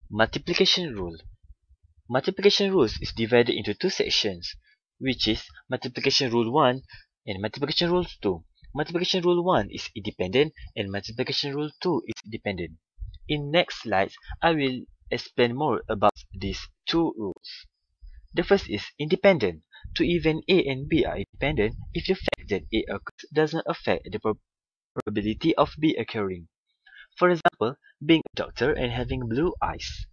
Multiplication rule. Multiplication rules is divided into two sections, which is multiplication rule 1 and multiplication rule 2. Multiplication rule 1 is independent and multiplication rule 2 is dependent. In next slides, I will explain more about these two rules. The first is independent. Two events A and B are independent if the fact that A occurs does not affect the probability of B occurring. For example, being a doctor and having blue eyes.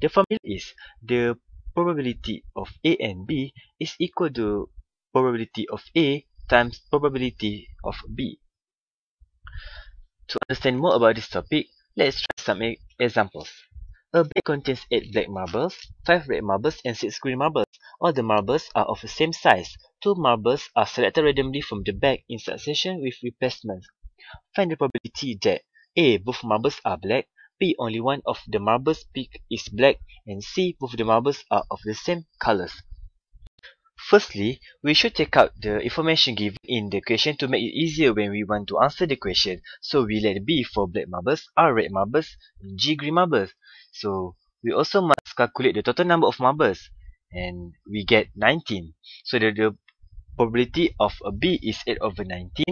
The formula is the probability of A and B is equal to probability of A times probability of B. To understand more about this topic, let's try some examples. A bag contains 8 black marbles, 5 red marbles, and 6 green marbles. All the marbles are of the same size. 2 marbles are selected randomly from the bag in succession with replacements. Find the probability that A. Both marbles are black, B. Only one of the marbles picked is black, and C. Both the marbles are of the same colors. Firstly, we should take out the information given in the question to make it easier when we want to answer the question. So we let B for black marbles, R red marbles, and G green marbles. So we also must calculate the total number of marbles, and we get 19. So the probability of B is 8 over 19.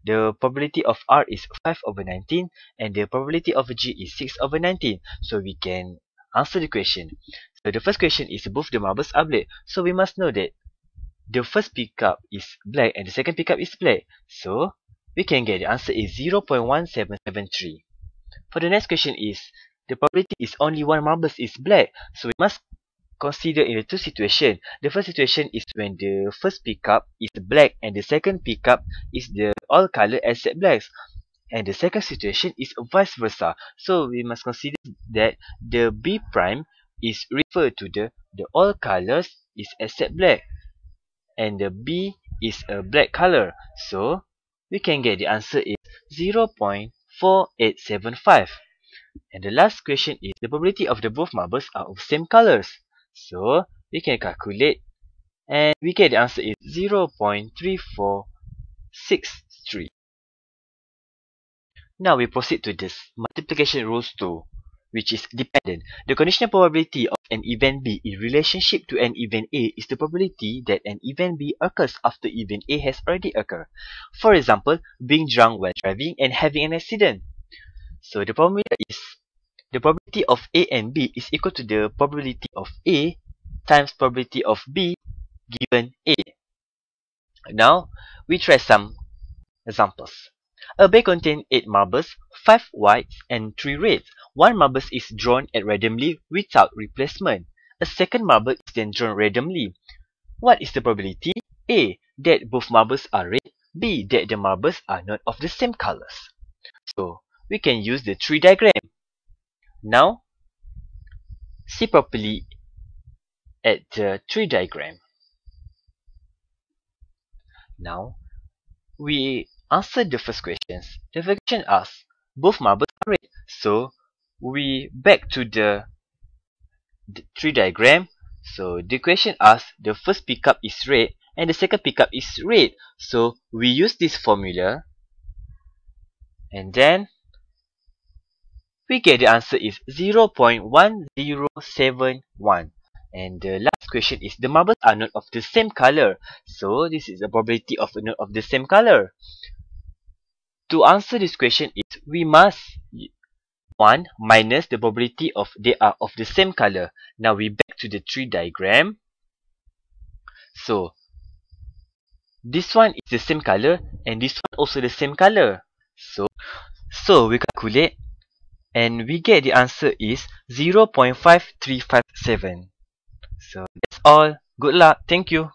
The probability of R is 5 over 19, and the probability of G is 6 over 19. So we can answer the question. So the first question is both the marbles are black. So we must know that the first pickup is black and the second pickup is black. So we can get the answer is 0.1773. For the next question is the probability is only one marbles is black. So we must consider in the two situations. The first situation is when the first pickup is black and the second pickup is the all color except blacks. And the second situation is vice versa. So we must consider that the B prime is referred to the all colors is except black. And the B is a black color. So we can get the answer is 0.4875. And the last question is the probability of the both marbles are of same colors. So we can calculate and we get the answer is 0.3463. Now we proceed to this multiplication rules 2, which is dependent. The conditional probability of an event B in relationship to an event A is the probability that an event B occurs after event A has already occurred. For example, being drunk while driving and having an accident. So the formula is the probability of A and B is equal to the probability of A times probability of B given A. Now, we try some examples. A bag contains 8 marbles, 5 whites and 3 reds. One marble is drawn at randomly without replacement. A second marble is then drawn randomly. What is the probability? A. That both marbles are red. B. That the marbles are not of the same colors. So, we can use the tree diagram. Now, see properly at the tree diagram. Now, we answer the first questions. The first question asks, both marbles are red. So, we back to the tree diagram. So, the question asks, the first pickup is red and the second pickup is red. So, we use this formula. And then, we get the answer is 0.1071. And the last question is the marbles are not of the same color. So this is the probability of not of the same color. To answer this question is we must 1 minus the probability of they are of the same color. Now we back to the tree diagram. So this one is the same color and this one also the same color. So we calculate. And we get the answer is 0.5357. So that's all. Good luck. Thank you.